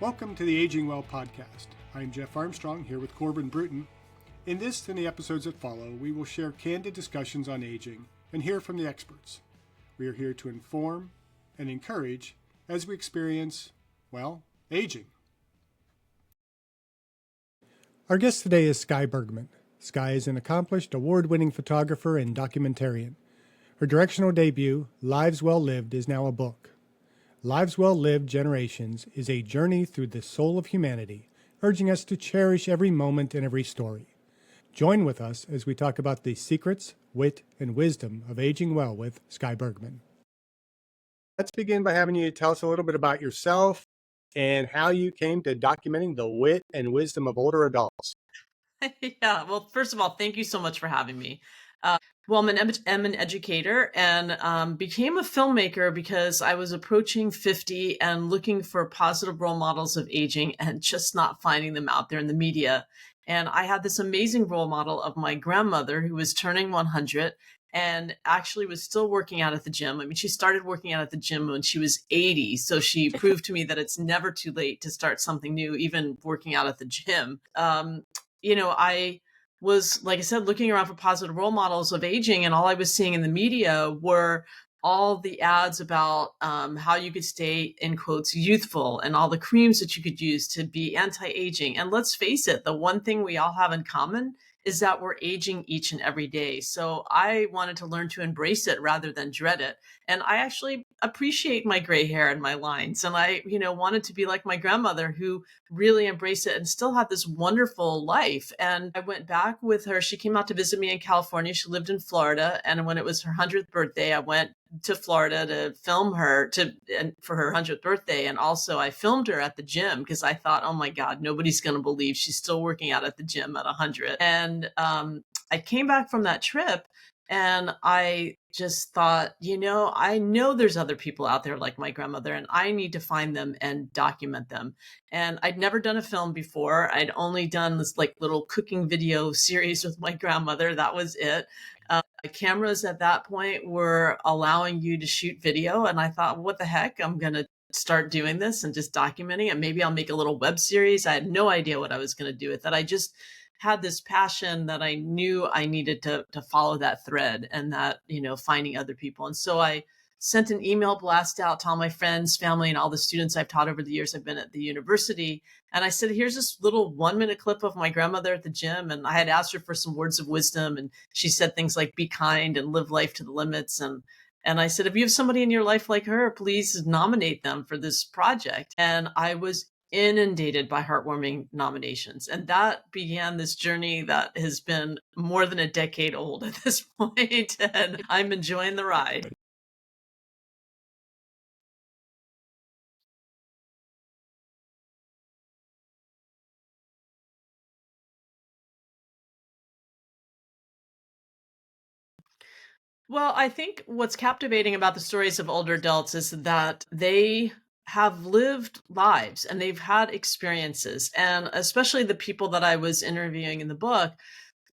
Welcome to the Aging Well podcast. I'm Jeff Armstrong here with Corbin Bruton. In this and the episodes that follow, we will share candid discussions on aging and hear from the experts. We are here to inform and encourage as we experience, well, aging. Our guest today is Skye Bergman. Skye is an accomplished award-winning photographer and documentarian. Her directional debut, Lives Well Lived, is now a book. Lives Well Lived Generations is a journey through the soul of humanity, urging us to cherish every moment and every story. Join with us as we talk about the secrets, wit, and wisdom of aging well with Skye Bergman. Let's begin by having you tell us a little bit about yourself and how you came to documenting the wit and wisdom of older adults. Yeah, well, first of all, thank you so much for having me. I'm an educator and became a filmmaker because I was approaching 50 and looking for positive role models of aging and just not finding them out there in the media. And I had this amazing role model of my grandmother who was turning 100 and actually was still working out at the gym. I mean, she started working out at the gym when she was 80. So she proved to me that it's never too late to start something new, even working out at the gym. I was, like I said, looking around for positive role models of aging, and all I was seeing in the media were all the ads about how you could stay, in quotes, youthful, and all the creams that you could use to be anti-aging. And let's face it, the one thing we all have in common is that we're aging each and every day. So I wanted to learn to embrace it rather than dread it. And I actually appreciate my gray hair and my lines. And I, wanted to be like my grandmother who really embraced it and still had this wonderful life. And I went back with her. She came out to visit me in California. She lived in Florida. And when it was her 100th birthday, I went to Florida to film her for her 100th birthday. And also I filmed her at the gym because I thought, oh my God, nobody's going to believe she's still working out at the gym at 100. And I came back from that trip and I just thought, I know there's other people out there like my grandmother, and I need to find them and document them. And I'd never done a film before. I'd only done this like little cooking video series with my grandmother. That was it. Cameras at that point were allowing you to shoot video. And I thought, what the heck? I'm going to start doing this and just documenting it. Maybe I'll make a little web series. I had no idea what I was going to do with it. I just had this passion that I knew I needed to follow that thread and that, finding other people. And so I sent an email blast out to all my friends, family, and all the students I've taught over the years I've been at the university. And I said, here's this little 1-minute clip of my grandmother at the gym. And I had asked her for some words of wisdom. And she said things like, be kind and live life to the limits. And I said, if you have somebody in your life like her, please nominate them for this project. And I was inundated by heartwarming nominations. And that began this journey that has been more than a decade old at this point. And I'm enjoying the ride. Well, I think what's captivating about the stories of older adults is that they have lived lives and they've had experiences. And especially the people that I was interviewing in the book,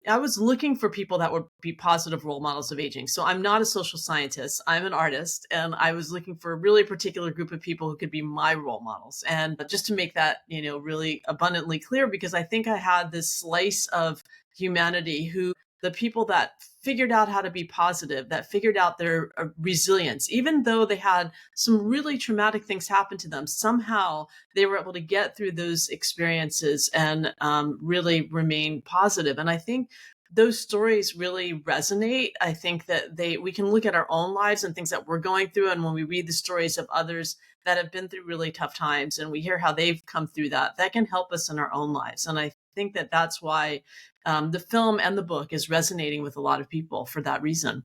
I was looking for people that would be positive role models of aging. So I'm not a social scientist, I'm an artist, and I was looking for a really particular group of people who could be my role models. And just to make that, really abundantly clear, because I think I had this slice of humanity who the people that figured out how to be positive, that figured out their resilience, even though they had some really traumatic things happen to them, somehow they were able to get through those experiences and really remain positive. And I think those stories really resonate. I think that we can look at our own lives and things that we're going through. And when we read the stories of others that have been through really tough times and we hear how they've come through that can help us in our own lives. And I think that that's why the film and the book is resonating with a lot of people for that reason.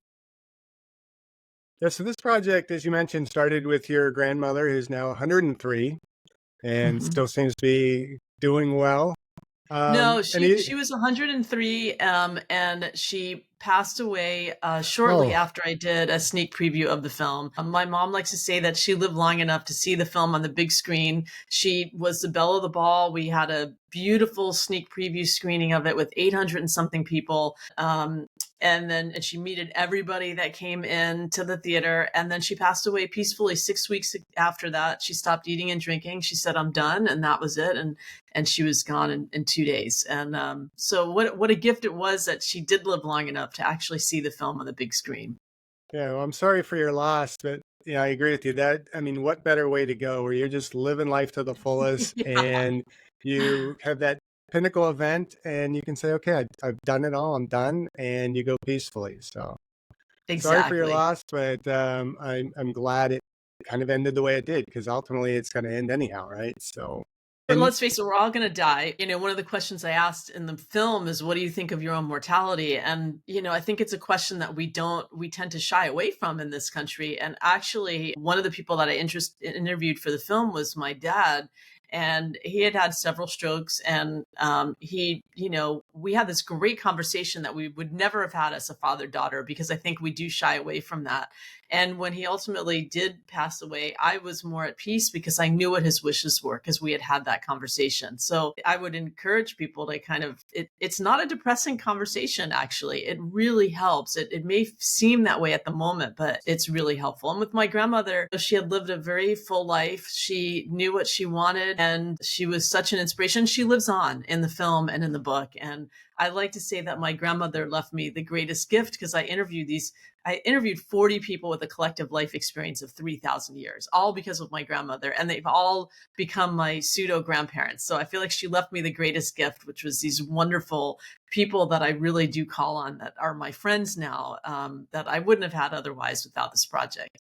Yeah, so this project, as you mentioned, started with your grandmother, who's now 103 and still seems to be doing well. No, she was 103, and she passed away shortly after I did a sneak preview of the film. My mom likes to say that she lived long enough to see the film on the big screen. She was the belle of the ball. We had a beautiful sneak preview screening of it with 800 and something people. and she meted everybody that came in to the theater. And then she passed away peacefully 6 weeks after that. She stopped eating and drinking. She said, "I'm done." And that was it. And she was gone in 2 days. And so what a gift it was that she did live long enough to actually see the film on the big screen. Yeah, well, I'm sorry for your loss, but yeah, I agree with you. I mean, what better way to go where you're just living life to the fullest Yeah, and you have that pinnacle event and you can say, okay, I've done it all, I'm done, and you go peacefully. So sorry for your exactly. loss, but I'm glad it kind of ended the way it did because ultimately it's going to end anyhow, right? So, But and let's face it, we're all going to die. One of the questions I asked in the film is, what do you think of your own mortality? And, I think it's a question that we tend to shy away from in this country. And actually, one of the people that I interviewed for the film was my dad. And he had had several strokes. And we had this great conversation that we would never have had as a father daughter, because I think we do shy away from that. And when he ultimately did pass away, I was more at peace because I knew what his wishes were, because we had had that conversation. So I would encourage people to it's not a depressing conversation, actually. It really helps. It may seem that way at the moment, but it's really helpful. And with my grandmother, she had lived a very full life. She knew what she wanted, and she was such an inspiration. She lives on in the film and in the book. And I like to say that my grandmother left me the greatest gift, because I interviewed 40 people with a collective life experience of 3,000 years, all because of my grandmother. And they've all become my pseudo grandparents. So I feel like she left me the greatest gift, which was these wonderful people that I really do call on, that are my friends now, that I wouldn't have had otherwise without this project.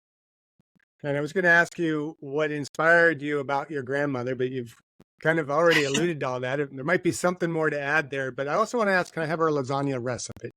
I was going to ask you what inspired you about your grandmother, but you've kind of already alluded to all that. There might be something more to add there, but I also want to ask, can I have her lasagna recipe?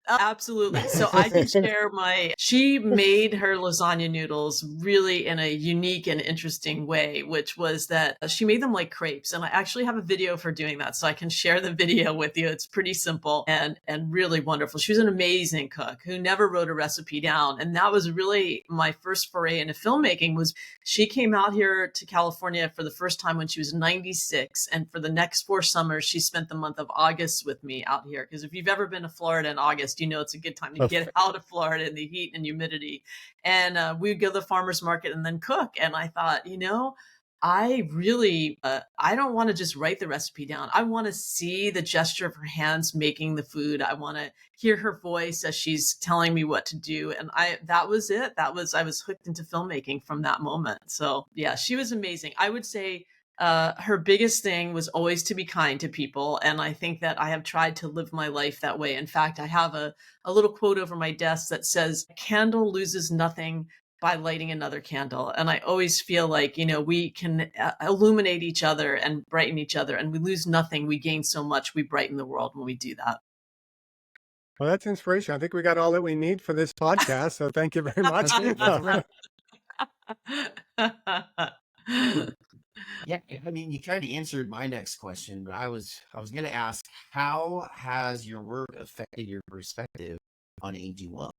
Absolutely. So I can share she made her lasagna noodles really in a unique and interesting way, which was that she made them like crepes. And I actually have a video for doing that. So I can share the video with you. It's pretty simple and really wonderful. She was an amazing cook who never wrote a recipe down. And that was really my first foray into filmmaking. Was she came out here to California for the first time when she was 96. And for the next 4 summers, she spent the month of August with me out here. Because if you've ever been to Florida in August, it's a good time to get out of Florida in the heat and humidity. And we would go to the farmer's market and then cook. And I thought, I really, I don't want to just write the recipe down. I want to see the gesture of her hands making the food. I want to hear her voice as she's telling me what to do. And that was it. I was hooked into filmmaking from that moment. So yeah, she was amazing. I would say her biggest thing was always to be kind to people. And I think that I have tried to live my life that way. In fact, I have a little quote over my desk that says, "A candle loses nothing by lighting another candle." And I always feel like, we can illuminate each other and brighten each other, and we lose nothing. We gain so much. We brighten the world when we do Well, that's inspiration. I think we got all that we need for this podcast. So thank you very much. That's it. That's a wrap. that. Yeah, I mean, you kind of answered my next question, but I was going to ask, how has your work affected your perspective on aging well?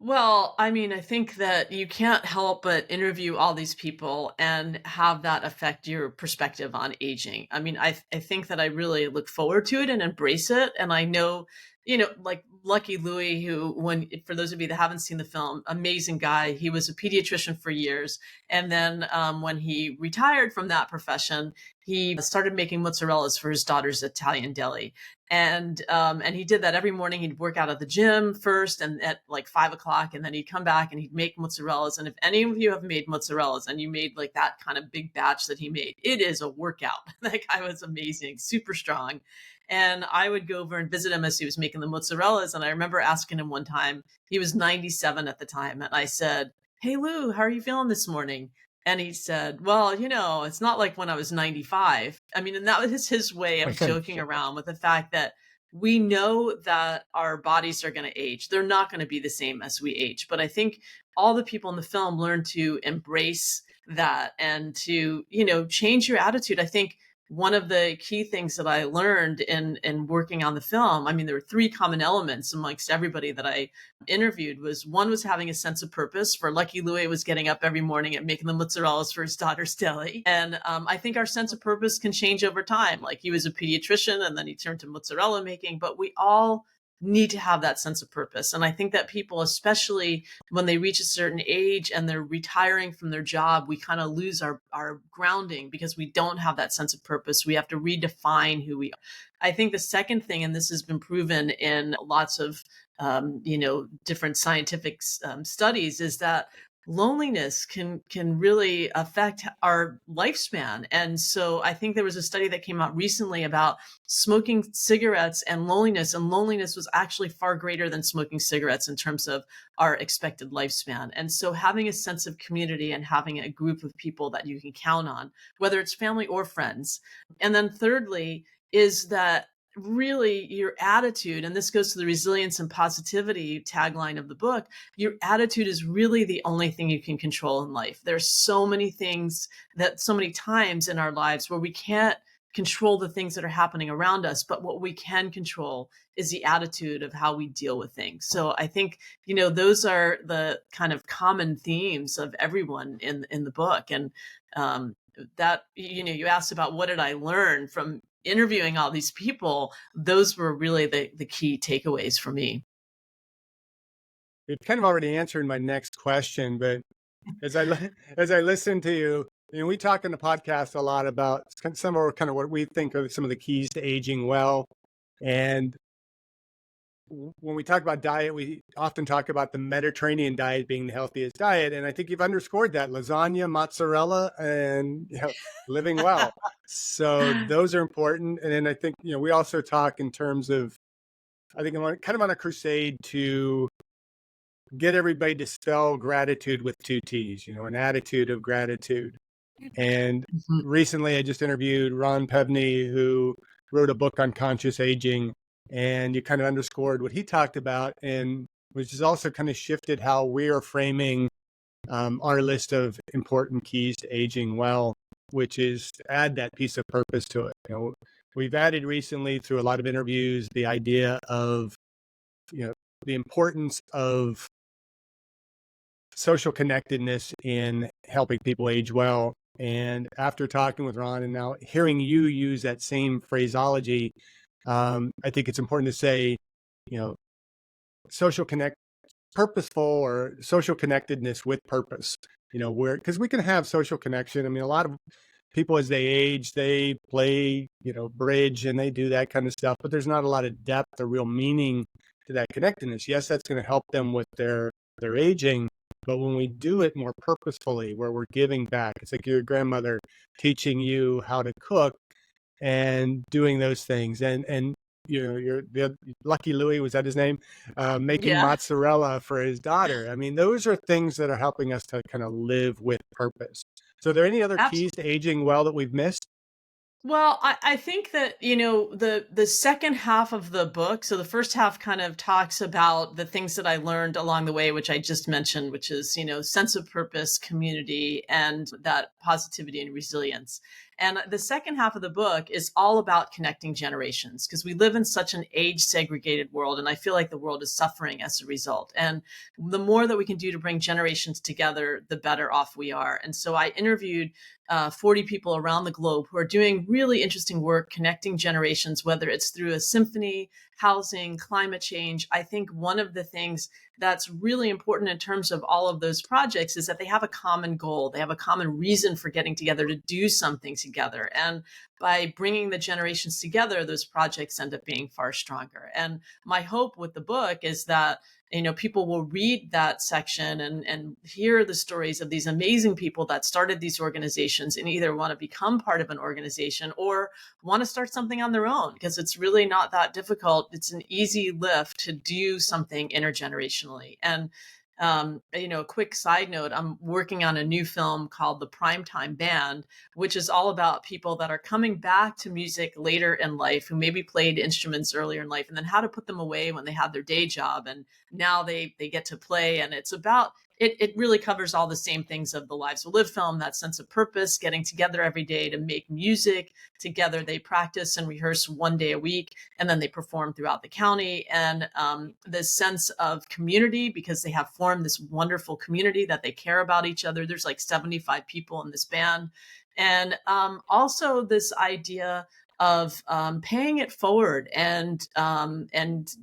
Well, I mean, I think that you can't help but interview all these people and have that affect your perspective on aging. I mean, I think that I really look forward to it and embrace it. And I know, like Lucky Louie, who, for those of you that haven't seen the film, amazing guy. He was a pediatrician for years. And then when he retired from that profession, he started making mozzarellas for his daughter's Italian deli. And he did that every morning. He'd work out at the gym first, and at like 5 o'clock, and then he'd come back and he'd make mozzarellas. And if any of you have made mozzarellas and you made like that kind of big batch that he made, it is a workout. That guy was amazing, super strong. And I would go over and visit him as he was making the mozzarellas. And I remember asking him one time, he was 97 at the time, and I said, "Hey Lou, how are you feeling this morning?" And he said, "Well, it's not like when I was 95. I mean, and that was his way of joking around with the fact that we know that our bodies are going to age. They're not going to be the same as we age. But I think all the people in the film learn to embrace that and to, change your attitude. I think one of the key things that I learned in working on the film, I mean, there were 3 common elements amongst everybody that I interviewed. One was having a sense of purpose. For Lucky Louie, was getting up every morning and making the mozzarellas for his daughter's deli. And I think our sense of purpose can change over time. Like, he was a pediatrician and then he turned to mozzarella making, but we all need to have that sense of purpose. And I think that people, especially when they reach a certain age and they're retiring from their job, we kind of lose our grounding because we don't have that sense of purpose. We have to redefine who we are. I think the second thing, and this has been proven in lots of different scientific studies, is that loneliness can really affect our lifespan. And so I think there was a study that came out recently about smoking cigarettes and loneliness was actually far greater than smoking cigarettes in terms of our expected lifespan. And so having a sense of community and having a group of people that you can count on, whether it's family or friends. And then thirdly is that really your attitude, and this goes to the resilience and positivity tagline of the book, your attitude is really the only thing you can control in life. There's so many things that so many times in our lives where we can't control the things that are happening around us, but what we can control is the attitude of how we deal with things. So I think, those are the kind of common themes of everyone in the book. And that, you asked about what did I learn from interviewing all these people. Those were really the key takeaways for me. You've kind of already answered my next question, but as I listen to you, we talk in the podcast a lot about some of kind of what we think are some of the keys to aging well. And when we talk about diet, we often talk about the Mediterranean diet being the healthiest diet. And I think you've underscored that: lasagna, mozzarella, and living well. So those are important. And then I think, we also talk in terms of, I think I'm kind of on a crusade to get everybody to spell gratitude with 2 T's, an attitude of gratitude. And recently I just interviewed Ron Pevney, who wrote a book on conscious aging, and you kind of underscored what he talked about, and which has also kind of shifted how we are framing our list of important keys to aging well, which is to add that piece of purpose to it. We've added recently through a lot of interviews the idea of, the importance of social connectedness in helping people age well. And after talking with Ron and now hearing you use that same phraseology, I think it's important to say, purposeful or social connectedness with purpose, because we can have social connection. I mean, a lot of people as they age, they play, bridge and they do that kind of stuff, but there's not a lot of depth or real meaning to that connectedness. Yes, that's going to help them with their aging. But when we do it more purposefully, where we're giving back, it's like your grandmother teaching you how to cook and doing those things. And the Lucky Louie, was that his name? Making mozzarella for his daughter. I mean, those are things that are helping us to kind of live with purpose. So are there any other keys to aging well that we've missed? Well, I think that, the second half of the book, so the first half kind of talks about the things that I learned along the way, which I just mentioned, which is, sense of purpose, community, and that positivity and resilience. And the second half of the book is all about connecting generations, because we live in such an age segregated world. And I feel like the world is suffering as a result. And the more that we can do to bring generations together, the better off we are. And so I interviewed 40 people around the globe who are doing really interesting work connecting generations, whether it's through a symphony, housing, climate change. I think one of the things that's really important in terms of all of those projects is that they have a common goal. They have a common reason for getting together to do something together. And by bringing the generations together, those projects end up being far stronger. And my hope with the book is that people will read that section and hear the stories of these amazing people that started these organizations and either want to become part of an organization or want to start something on their own, because it's really not that difficult. It's an easy lift to do something intergenerationally. And a quick side note, I'm working on a new film called The Primetime Band, which is all about people that are coming back to music later in life, who maybe played instruments earlier in life, and then how to put them away when they had their day job. And now they get to play. And it's about, it really covers all the same things of the Lives Will Live film, that sense of purpose, getting together every day to make music together. They practice and rehearse 1 day a week, and then they perform throughout the county. And this sense of community, because they have formed this wonderful community that they care about each other. There's like 75 people in this band. And also this idea of paying it forward and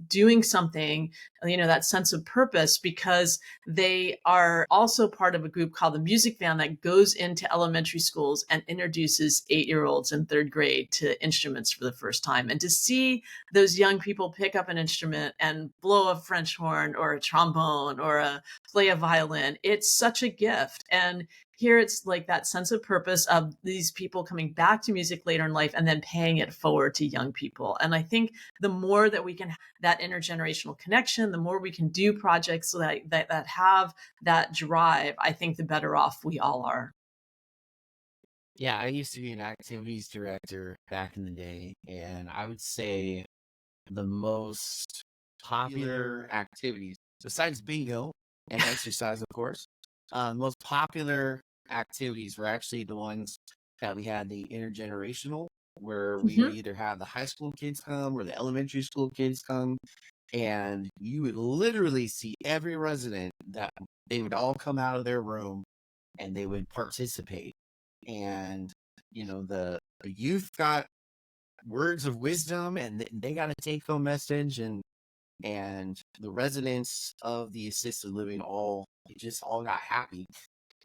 doing something, that sense of purpose, because they are also part of a group called the Music Van that goes into elementary schools and introduces 8-year-olds in third grade to instruments for the first time. And to see those young people pick up an instrument and blow a French horn or a trombone or play a violin, it's such a gift. And here it's like that sense of purpose of these people coming back to music later in life and then paying it forward to young people. And I think the more that we can have that intergenerational connection, the more we can do projects that have that drive, I think the better off we all are. Yeah, I used to be an activities director back in the day, and I would say the most popular activities, besides bingo and exercise, of course, most popular activities were actually the ones that we had the intergenerational, where we would Mhm. either have the high school kids come or the elementary school kids come, and you would literally see every resident that they would all come out of their room and they would participate. And, the youth got words of wisdom and they got a take home message, and the residents of the assisted living all got happy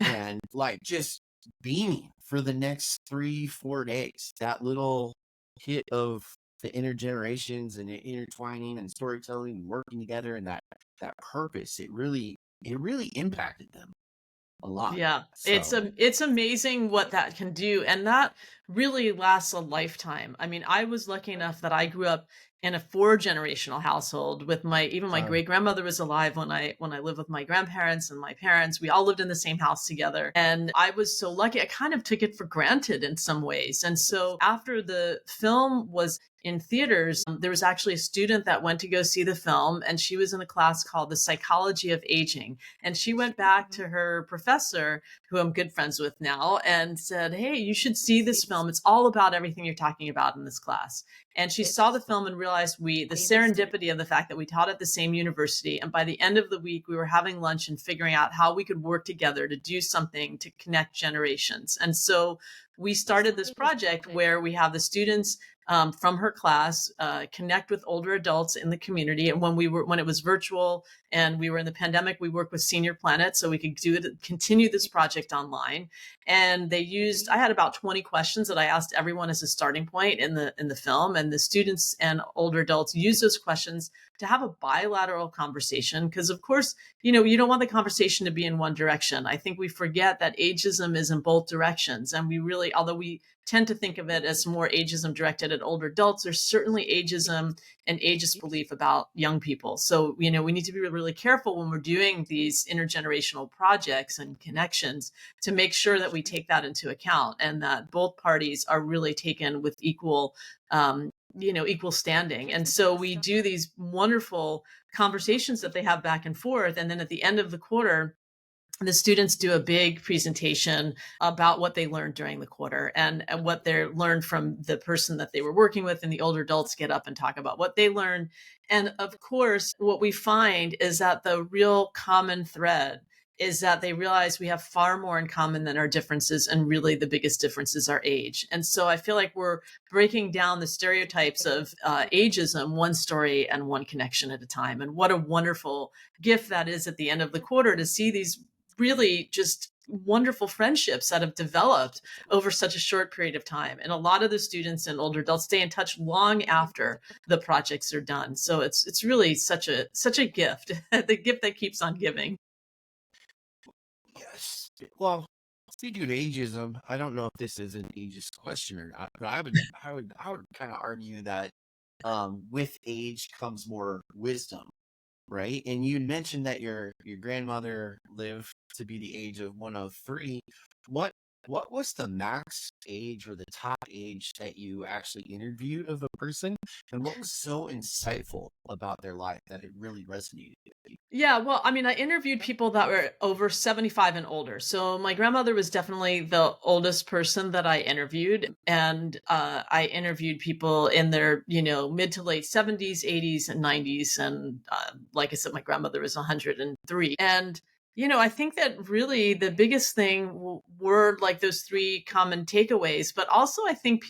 and like just beaming for the next 3-4 days. That little hit of the intergenerations and the intertwining and storytelling and working together and that purpose, it really impacted them a lot. Yeah, So it's amazing what that can do, and that really lasts a lifetime. I mean, I was lucky enough that I grew up in a 4-generational household with my sorry. great grandmother was alive when I lived with my grandparents and my parents. We all lived in the same house together, and I was so lucky. I kind of took it for granted in some ways. And so after the film was in theaters, there was actually a student that went to go see the film, and she was in a class called The Psychology of Aging. And she went back to her professor, who I'm good friends with now, and said, "Hey, you should see this film. It's all about everything you're talking about in this class." And she saw the film and realized the serendipity of the fact that we taught at the same university. And by the end of the week, we were having lunch and figuring out how we could work together to do something to connect generations. And so we started this project where we have the students from her class connect with older adults in the community. And when it was virtual and we were in the pandemic, we worked with Senior Planet so we could continue this project online. And I had about 20 questions that I asked everyone as a starting point in the film, and the students and older adults used those questions to have a bilateral conversation, because of course, you don't want the conversation to be in one direction. I think we forget that ageism is in both directions, and although we tend to think of it as more ageism directed at older adults, there's certainly ageism and ageist belief about young people. So, we need to be really careful when we're doing these intergenerational projects and connections to make sure that we take that into account and that both parties are really taken with equal standing. And so we do these wonderful conversations that they have back and forth. And then at the end of the quarter, the students do a big presentation about what they learned during the quarter and what they learned from the person that they were working with, and the older adults get up and talk about what they learned. And of course, what we find is that the real common thread is that they realize we have far more in common than our differences, and really the biggest difference is our age. And so I feel like we're breaking down the stereotypes of ageism one story and one connection at a time. And what a wonderful gift that is at the end of the quarter to see these really just wonderful friendships that have developed over such a short period of time. And a lot of the students and older adults stay in touch long after the projects are done. So it's really such a gift, the gift that keeps on giving. Yes. Well, speaking of ageism, I don't know if this is an ageist question or not, but I would kind of argue that with age comes more wisdom, right? And you mentioned that your grandmother lived to be the age of 103. What what was the max age or the top age that you actually interviewed of a person? And what was so insightful about their life that it really resonated with you? Yeah, well, I mean, I interviewed people that were over 75 and older. So my grandmother was definitely the oldest person that I interviewed. And I interviewed people in their, mid to late 70s, 80s, and 90s. And like I said, my grandmother was 103. And I think that really the biggest thing were like those three common takeaways, but also I think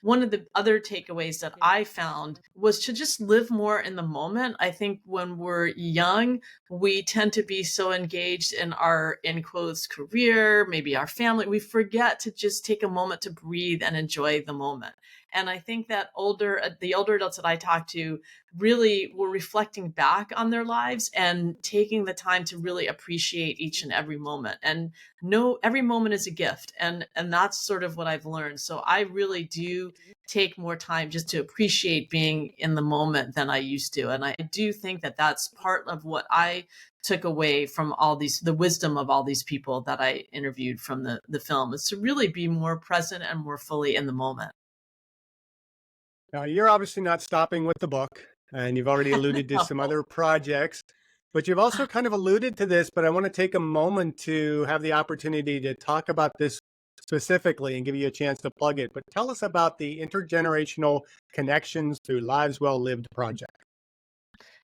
one of the other takeaways that I found was to just live more in the moment. I think when we're young, we tend to be so engaged in our, in quotes, career, maybe our family. We forget to just take a moment to breathe and enjoy the moment. And I think that the older adults that I talk to really were reflecting back on their lives and taking the time to really appreciate each and every moment, and know every moment is a gift. And that's sort of what I've learned. So I really do take more time just to appreciate being in the moment than I used to. And I do think that that's part of what I took away from the wisdom of all these people that I interviewed from the film, is to really be more present and more fully in the moment. Now, you're obviously not stopping with the book, and you've already alluded to some other projects, but you've also kind of alluded to this, but I want to take a moment to have the opportunity to talk about this specifically and give you a chance to plug it. But tell us about the Intergenerational Connections Through Lives Well Lived project.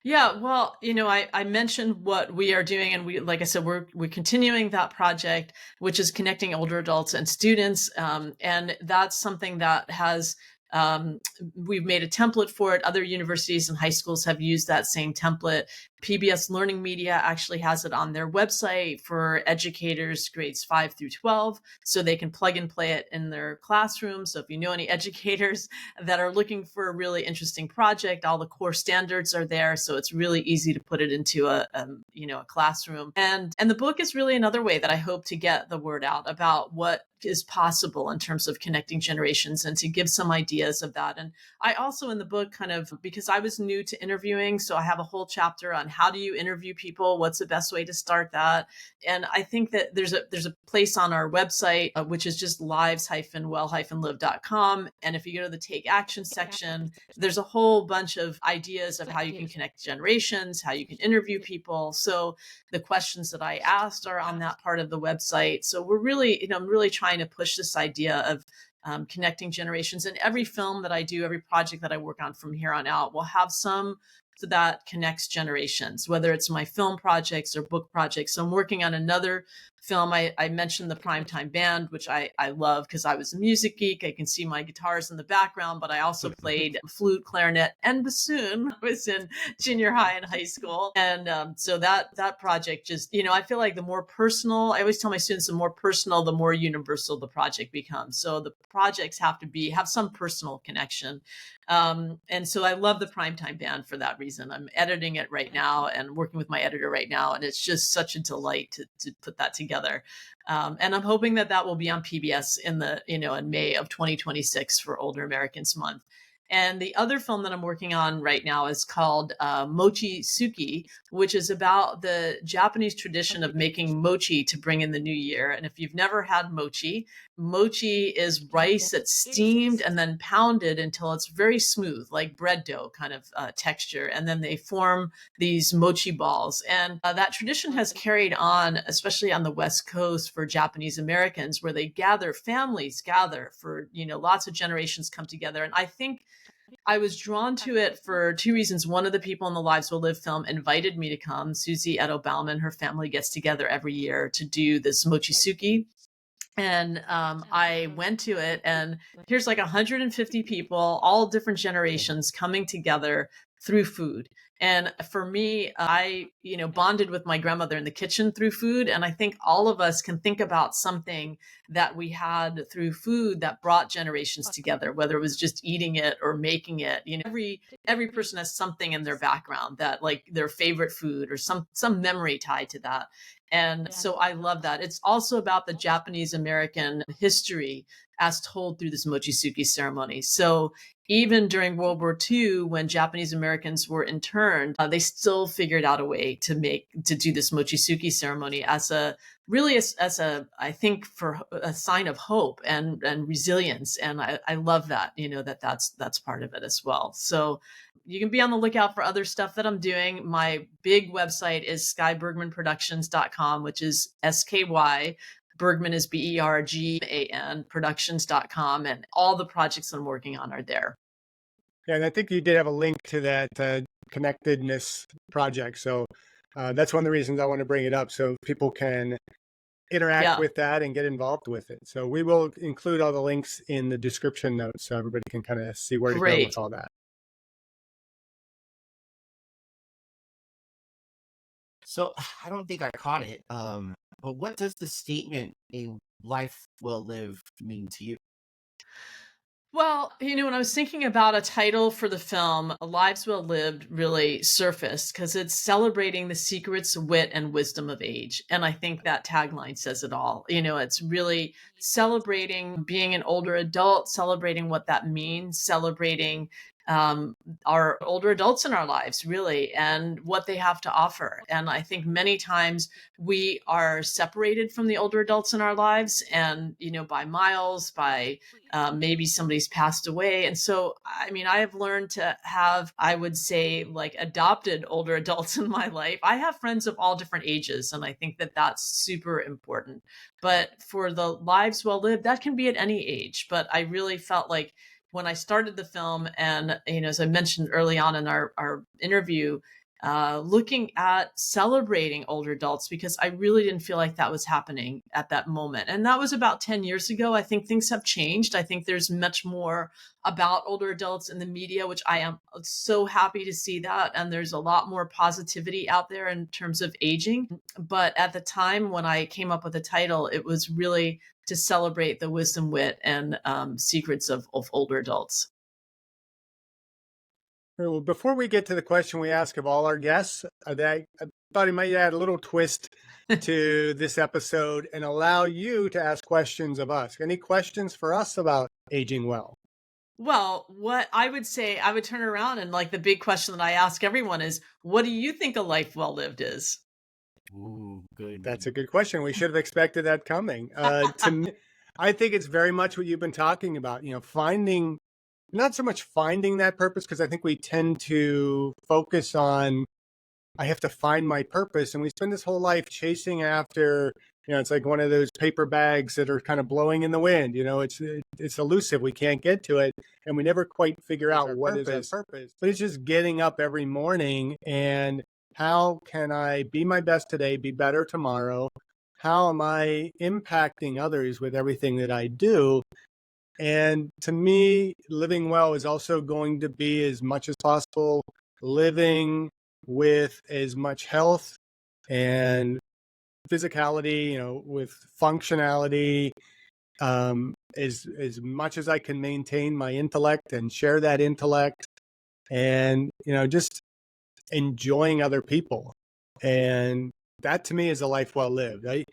Yeah, well, I mentioned what we are doing, and like I said, we're continuing that project, which is connecting older adults and students, and that's something that has um, we've made a template for it. Other universities and high schools have used that same template. PBS Learning Media actually has it on their website for educators grades 5 through 12, so they can plug and play it in their classroom. So if you know any educators that are looking for a really interesting project, all the core standards are there, so it's really easy to put it into a classroom. And the book is really another way that I hope to get the word out about what is possible in terms of connecting generations, and to give some ideas of that. And I also, in the book, kind of, because I was new to interviewing, so I have a whole chapter on how do you interview people, what's the best way to start that. And I think that there's a place on our website, which is just lives-well-live.com. And if you go to the Take Action section, there's a whole bunch of ideas of how you can connect generations, how you can interview people. So the questions that I asked are on that part of the website. So we're really, I'm really trying to push this idea of connecting generations. And every film that I do, every project that I work on from here on out will have some that connects generations, whether it's my film projects or book projects. So I'm working on another film. I mentioned the Primetime Band, which I love because I was a music geek. I can see my guitars in the background, but I also played flute, clarinet, and bassoon. I was in junior high and high school. And so that project just, I feel like the more personal, I always tell my students, the more personal, the more universal the project becomes. So the projects have some personal connection. And so I love the Primetime Band for that reason. I'm editing it right now and working with my editor right now, and it's just such a delight to put that together. And I'm hoping that will be on PBS in May of 2026 for Older Americans Month. And the other film that I'm working on right now is called Mochi Suki, which is about the Japanese tradition of making mochi to bring in the new year. And if you've never had mochi, mochi is rice that's steamed and then pounded until it's very smooth, like bread dough kind of texture. And then they form these mochi balls. And that tradition has carried on, especially on the West Coast for Japanese Americans, where families gather for, lots of generations come together. And I think I was drawn to it for two reasons. One of the people in the Lives Will Live film invited me to come. Susie Edo Bauman, her family gets together every year to do this mochisuki. And I went to it, and here's like 150 people, all different generations coming together through food. And for me, I, bonded with my grandmother in the kitchen through food. And I think all of us can think about something that we had through food that brought generations together, whether it was just eating it or making it. Every person has something in their background, that like their favorite food or some memory tied to that. And so I love that. It's also about the Japanese American history as told through this mochisuki ceremony. So even during World War II, when Japanese Americans were interned, they still figured out a way to do this mochisuki ceremony as I think, for a sign of hope and resilience. And I love that, that's part of it as well. So you can be on the lookout for other stuff that I'm doing. My big website is skybergmanproductions.com, which is SKY. Bergman is Bergman, productions.com, and all the projects I'm working on are there. Yeah, and I think you did have a link to that connectedness project. So That's one of the reasons I want to bring it up, so people can interact Yeah, with that and get involved with it. So we will include all the links in the description notes so everybody can kind of see where to go with great. all that. So I don't think I caught it. But what does the statement "a life well lived" mean to you? Well, when I was thinking about a title for the film, Lives Well Lived really surfaced because it's celebrating the secrets, wit, and wisdom of age. And I think that tagline says it all. It's really celebrating being an older adult, celebrating what that means, celebrating um, our older adults in our lives, really, and what they have to offer. And I think many times we are separated from the older adults in our lives, and, by miles, by maybe somebody's passed away. And so, I mean, I have learned to have, I would say, like adopted older adults in my life. I have friends of all different ages, and I think that that's super important. But for the lives well lived, that can be at any age. But I really felt like when I started the film, and, as I mentioned early on in our interview, looking at celebrating older adults, because I really didn't feel like that was happening at that moment. And that was about 10 years ago. I think things have changed. I think there's much more about older adults in the media, which I am so happy to see that. And there's a lot more positivity out there in terms of aging. But at the time when I came up with the title, it was really to celebrate the wisdom, wit, and secrets of older adults. Well, before we get to the question we ask of all our guests, I thought I might add a little twist to this episode and allow you to ask questions of us. Any questions for us about aging well? Well, what I would say, I would turn it around, and like the big question that I ask everyone is, what do you think a life well lived is? Ooh, good. That's a good question. We should have expected that coming. To me, I think it's very much what you've been talking about, finding, not so much finding that purpose, because I think we tend to focus on, I have to find my purpose. And we spend this whole life chasing after, it's like one of those paper bags that are kind of blowing in the wind. It's elusive. We can't get to it. And we never quite figure out what is our purpose. But it's just getting up every morning and how can I be my best today, be better tomorrow? How am I impacting others with everything that I do? And to me, living well is also going to be, as much as possible, living with as much health and physicality, with functionality, as much as I can maintain my intellect and share that intellect, and just enjoying other people. And that to me is a life well lived. I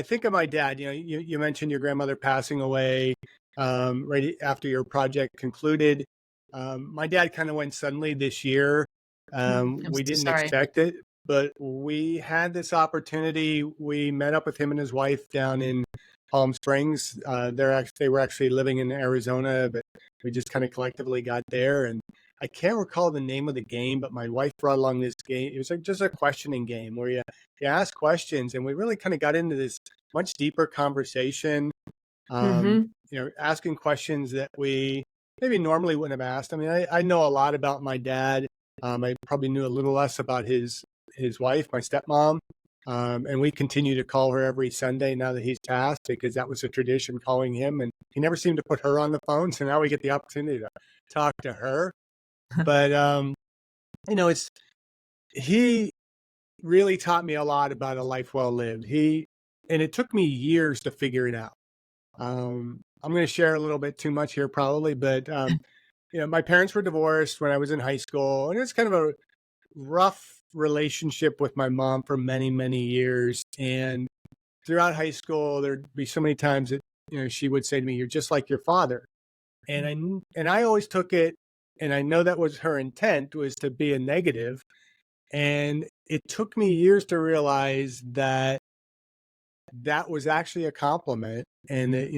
think of my dad. You mentioned your grandmother passing away right after your project concluded. My dad kind of went suddenly this year. I'm We so didn't sorry. expect it, but we had this opportunity. We met up with him and his wife down in Palm Springs. They were actually living in Arizona, but we just kind of collectively got there. And I can't recall the name of the game, but my wife brought along this game. It was like just a questioning game where you ask questions, and we really kind of got into this much deeper conversation. Um, Hmm. Asking questions that we maybe normally wouldn't have asked. I mean, I know a lot about my dad. I probably knew a little less about his wife, my stepmom. And we continue to call her every Sunday now that he's passed, because that was a tradition, calling him. And he never seemed to put her on the phone. So now we get the opportunity to talk to her. But, it's, he really taught me a lot about a life well lived. And it took me years to figure it out. I'm going to share a little bit too much here probably, but, my parents were divorced when I was in high school, and it's kind of a rough relationship with my mom for many, many years. And throughout high school, there'd be so many times that, she would say to me, "You're just like your father." And I always took it, and I know that was her intent, was to be a negative. And it took me years to realize that that was actually a compliment. And that,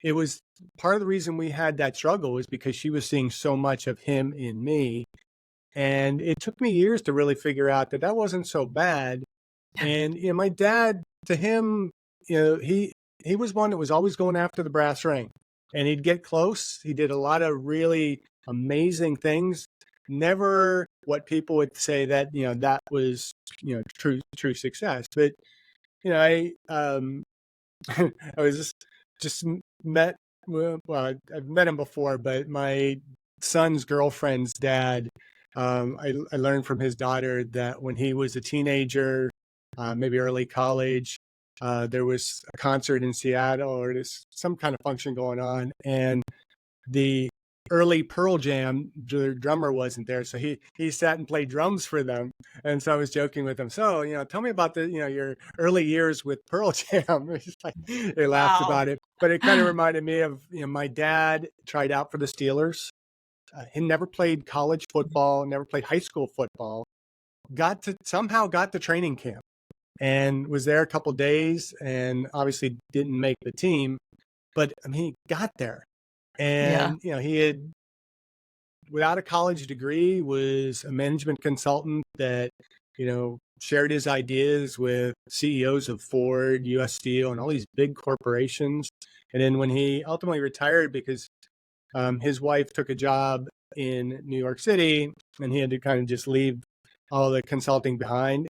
it was part of the reason we had that struggle was because she was seeing so much of him in me. And it took me years to really figure out that that wasn't so bad. And, my dad, to him, he was one that was always going after the brass ring, and he'd get close. He did a lot of really amazing things, never what people would say that, that was, true success. But, I I was just met, well, I've met him before, but my son's girlfriend's dad, I learned from his daughter that when he was a teenager, maybe early college, there was a concert in Seattle, or there's some kind of function going on, and the early Pearl Jam, the drummer wasn't there, so he sat and played drums for them. And so I was joking with him. So, tell me about your early years with Pearl Jam. It's like, they laughed Wow. about it, but it kind of reminded me of, my dad tried out for the Steelers. He never played college football, never played high school football. Somehow got to training camp and was there a couple days, and obviously didn't make the team, but I mean, he got there. Yeah. And, he had, without a college degree, was a management consultant that, shared his ideas with CEOs of Ford, US Steel, and all these big corporations. And then when he ultimately retired, because his wife took a job in New York City, and he had to kind of just leave all the consulting behind,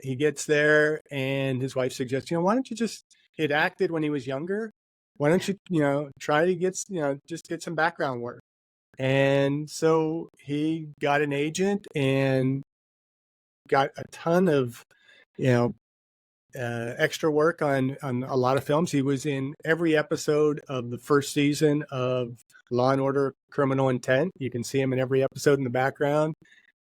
he gets there, and his wife suggests, why don't you just, he had acted when he was younger. Why don't you, try to get, just get some background work. And so he got an agent and got a ton of, extra work on a lot of films. He was in every episode of the first season of Law and Order: Criminal Intent. You can see him in every episode in the background.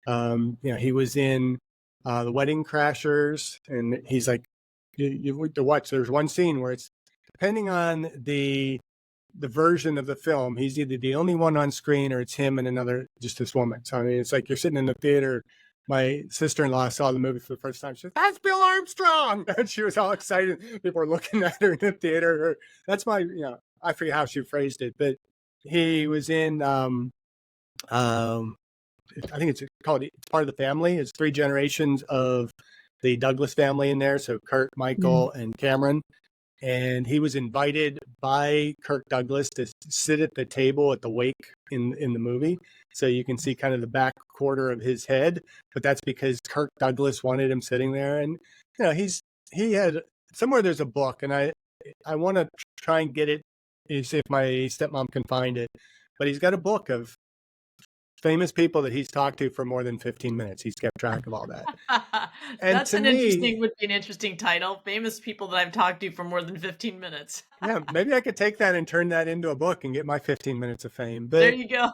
He was in The Wedding Crashers, and he's like, you to watch. There's one scene where it's, depending on the version of the film, he's either the only one on screen, or it's him and just this woman. So I mean, it's like you're sitting in the theater. My sister-in-law saw the movie for the first time. She said, "That's Bill Armstrong!" And she was all excited. People were looking at her in the theater. That's my, I forget how she phrased it, but he was in, I think it's called, it's Part of the Family. It's 3 generations of the Douglas family in there. So Kurt, Michael, and Cameron. And he was invited by Kirk Douglas to sit at the table at the wake in the movie. So you can see kind of the back quarter of his head, but that's because Kirk Douglas wanted him sitting there. And, he had, somewhere there's a book, and I want to try and get it, see if my stepmom can find it, but he's got a book of famous people that he's talked to for more than 15 minutes. He's kept track of all that. And That's to me, would be an interesting title. Famous people that I've talked to for more than 15 minutes. yeah, maybe I could take that and turn that into a book and get my 15 minutes of fame. There But you go.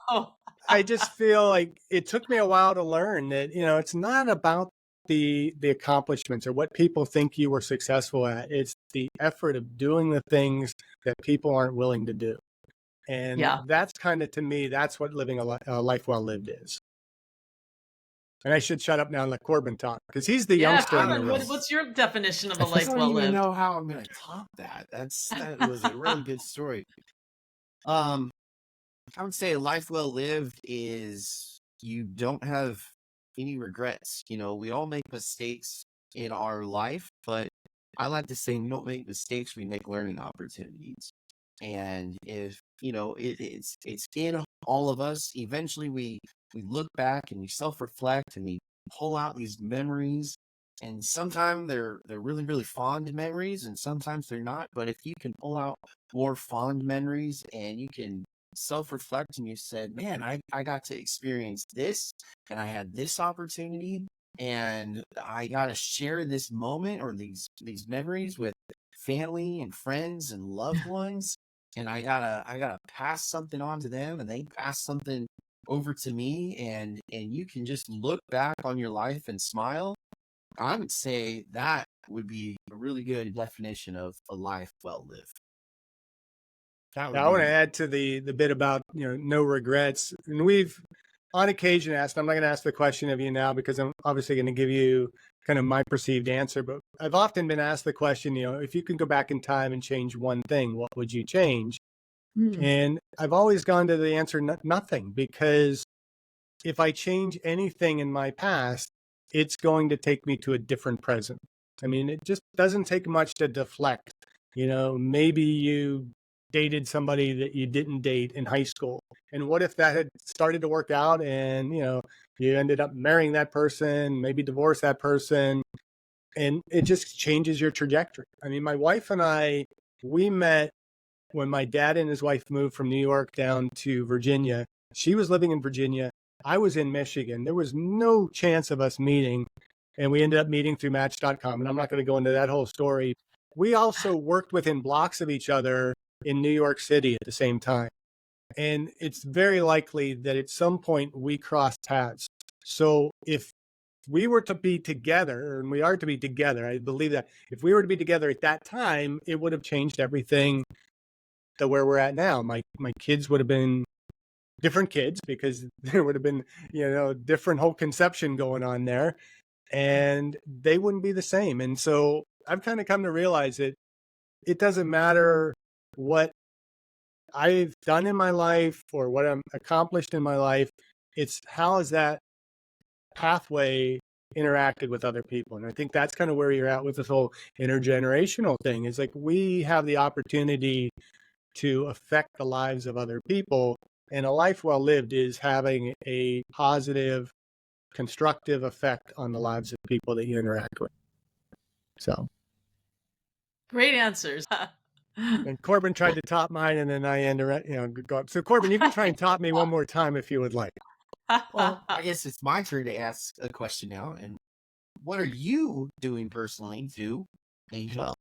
I just feel like it took me a while to learn that, it's not about the accomplishments or what people think you were successful at. It's the effort of doing the things that people aren't willing to do. And Yeah. that's kind of, to me, that's what living a life well lived is. And I should shut up now and let Corbin talk, because he's the Yeah, youngster in the Corbin, room. what's your definition of a I life don't well even lived? know how I'm going to top that. That was a really good story. I would say a life well lived is you don't have any regrets. We all make mistakes in our life, but I like to say we don't make mistakes, we make learning opportunities. And if it's in all of us, eventually we look back and we self-reflect and we pull out these memories, and sometimes they're really, really fond memories, and sometimes they're not. But if you can pull out more fond memories and you can self-reflect and you said, man, I got to experience this, and I had this opportunity, and I got to share this moment or these memories with family and friends and loved ones, and I gotta pass something on to them, and they pass something over to me, and you can just look back on your life and smile. I would say that would be a really good definition of a life well lived. That would Now, I want to be add to the bit about, no regrets. And we've on occasion asked, I'm not going to ask the question of you now because I'm obviously going to give you kind of my perceived answer, but I've often been asked the question, if you can go back in time and change one thing, what would you change? And I've always gone to the answer, nothing, because if I change anything in my past, it's going to take me to a different present. I mean, it just doesn't take much to deflect. Maybe you dated somebody that you didn't date in high school? And what if that had started to work out and, you ended up marrying that person, maybe divorced that person, and it just changes your trajectory. I mean, my wife and I, we met when my dad and his wife moved from New York down to Virginia. She was living in Virginia. I was in Michigan. There was no chance of us meeting. And we ended up meeting through Match.com. And I'm not going to go into that whole story. We also worked within blocks of each other in New York City at the same time. And it's very likely that at some point we crossed paths. So if we were to be together, and we are to be together, I believe that if we were to be together at that time, it would have changed everything to where we're at now. My kids would have been different kids because there would have been, different whole conception going on there, and they wouldn't be the same. And so I've kind of come to realize that it doesn't matter what I've done in my life or what I'm accomplished in my life. It's how is that pathway interacted with other people. And I think that's kind of where you're at with this whole intergenerational thing. Is like we have the opportunity to affect the lives of other people, and a life well lived is having a positive, constructive effect on the lives of people that you interact with. So Great answers. and Corbin tried to top mine, and then I go up. So Corbin, you can try and top me one more time if you would like. Well, I guess it's my turn to ask a question now. And what are you doing personally to age well?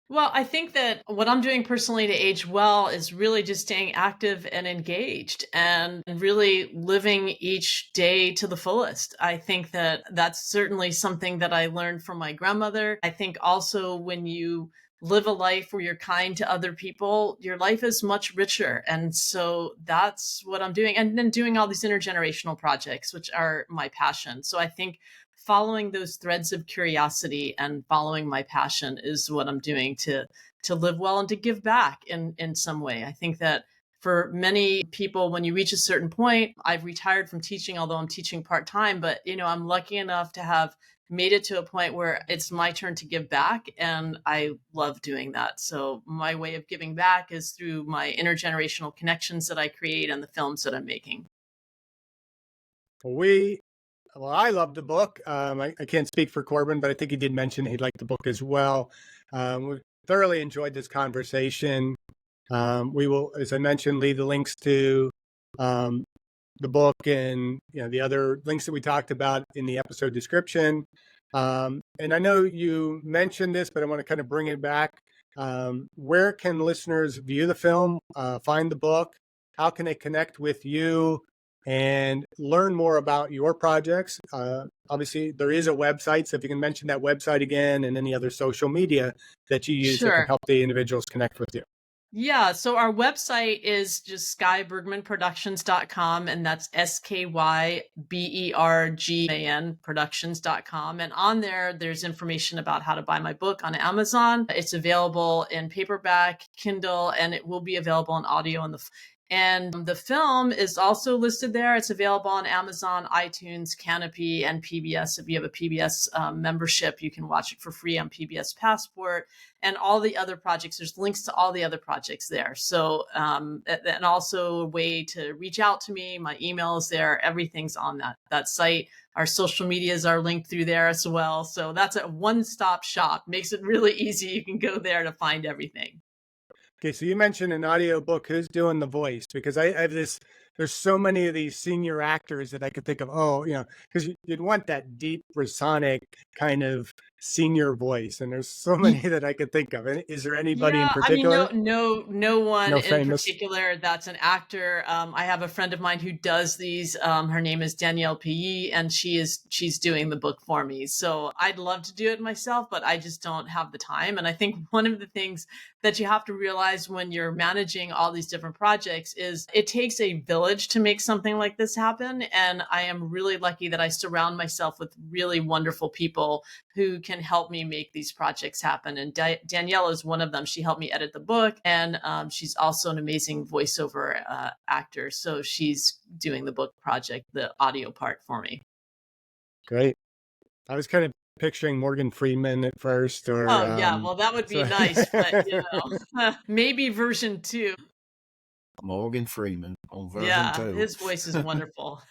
Well, I think that what I'm doing personally to age well is really just staying active and engaged and really living each day to the fullest. I think that that's certainly something that I learned from my grandmother. I think also when you live a life where you're kind to other people, your life is much richer. And so that's what I'm doing. And then doing all these intergenerational projects, which are my passion. So I think following those threads of curiosity and following my passion is what I'm doing to live well and to give back in some way. I think that for many people, when you reach a certain point, I've retired from teaching, although I'm teaching part-time, but I'm lucky enough to have made it to a point where it's my turn to give back, and I love doing that. So my way of giving back is through my intergenerational connections that I create and the films that I'm making. Well, I love the book. I can't speak for Corbin, but I think he did mention he'd like the book as well. We thoroughly enjoyed this conversation. We will, as I mentioned, leave the links to the book and the other links that we talked about in the episode description. And I know you mentioned this, but I want to kind of bring it back. Where can listeners view the film, find the book? How can they connect with you and learn more about your projects? Obviously, there is a website, so if you can mention that website again and any other social media that you use that can Sure. help the individuals connect with you. Yeah, so our website is just skybergmanproductions.com, and that's SKYBERGMAN productions.com. And on there, there's information about how to buy my book on Amazon. It's available in paperback, Kindle, and it will be available in audio and the film is also listed there. It's available on Amazon, iTunes, Canopy, and PBS. If you have a PBS membership, you can watch it for free on PBS Passport. And all the other projects, there's links to all the other projects there. So, and also a way to reach out to me. My email is there. Everything's on that site. Our social medias are linked through there as well. So that's a one-stop shop. Makes it really easy. You can go there to find everything. Okay, so you mentioned an audiobook. Who's doing the voice? Because I have this, there's so many of these senior actors that I could think of. Oh, because you'd want that deep, resonic kind of senior voice. And there's so many that I could think of. And is there anybody in Yeah, I mean, particular? no one No in famous? particular that's an actor. I have a friend of mine who does these. Her name is Danielle P. and she's doing the book for me. So I'd love to do it myself, but I just don't have the time. And I think one of the things that you have to realize when you're managing all these different projects is it takes a village to make something like this happen. And I am really lucky that I surround myself with really wonderful people who can help me make these projects happen. And Danielle is one of them. She helped me edit the book, and she's also an amazing voiceover actor. So she's doing the book project, the audio part for me. Great. I was kind of picturing Morgan Freeman at first, or Oh, yeah, well, that would be so- nice, but, maybe version 2. Morgan Freeman on version Yeah, 2. his voice is wonderful.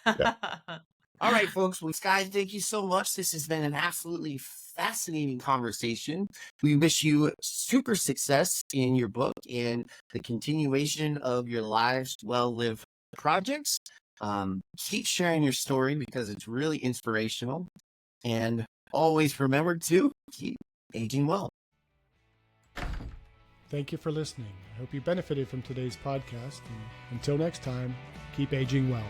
All right, folks. Well, Sky, thank you so much. This has been an absolutely fascinating conversation. We wish you super success in your book and the continuation of your lives well-lived projects. Keep sharing your story because it's really inspirational. And always remember to keep aging well. Thank you for listening. I hope you benefited from today's podcast. And until next time, keep aging well.